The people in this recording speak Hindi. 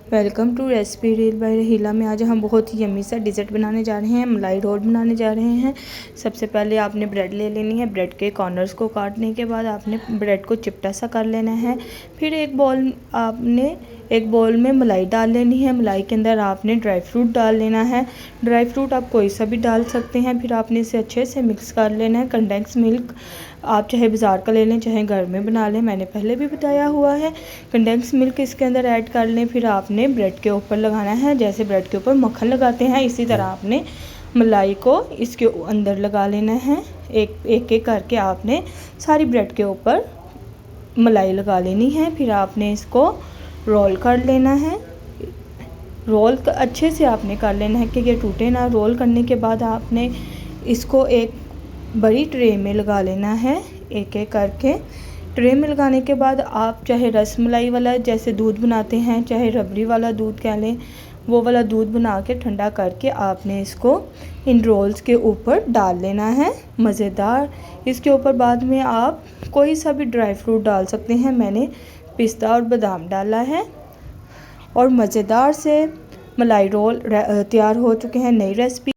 Welcome to recipe reel by Raheela में। आज हम बहुत ही यम्मी सा डिज़र्ट बनाने जा रहे हैं। मलाई रोल बनाने जा रहे हैं। सबसे पहले आपने ब्रेड ले लेनी है। ब्रेड के कॉर्नर्स को काटने के बाद आपने ब्रेड को चिपटा सा कर लेना है। फिर एक बॉल में मलाई डाल लेनी है। मलाई के अंदर आपने ड्राई फ्रूट डाल लेना है। ड्राई फ्रूट आप कोई सा भी डाल सकते हैं। फिर आपने इसे अच्छे से मिक्स कर लेना है। कंडेंस मिल्क आप चाहे बाज़ार का ले लें चाहे घर में बना लें, मैंने पहले भी बताया हुआ है। कंडेंस मिल्क इसके अंदर ऐड कर लें। फिर आपने ब्रेड के ऊपर लगाना है, जैसे ब्रेड के ऊपर मक्खन लगाते हैं इसी तरह आपने मलाई को इसके अंदर लगा लेना है। एक एक करके आपने सारी ब्रेड के ऊपर मलाई लगा लेनी है। फिर आपने इसको रोल कर लेना है। रोल अच्छे से आपने कर लेना है कि ये टूटे ना। रोल करने के बाद आपने इसको एक बड़ी ट्रे में लगा लेना है। एक एक करके ट्रे में लगाने के बाद आप चाहे रसमलाई वाला जैसे दूध बनाते हैं, चाहे रबड़ी वाला दूध कह लें, वो वाला दूध बना के ठंडा करके आपने इसको इन रोल्स के ऊपर डाल लेना है। मज़ेदार। इसके ऊपर बाद में आप कोई सा भी ड्राई फ्रूट डाल सकते हैं। मैंने पिस्ता और बादाम डाला है और मज़ेदार से मलाई रोल तैयार हो चुके हैं। नई रेसिपी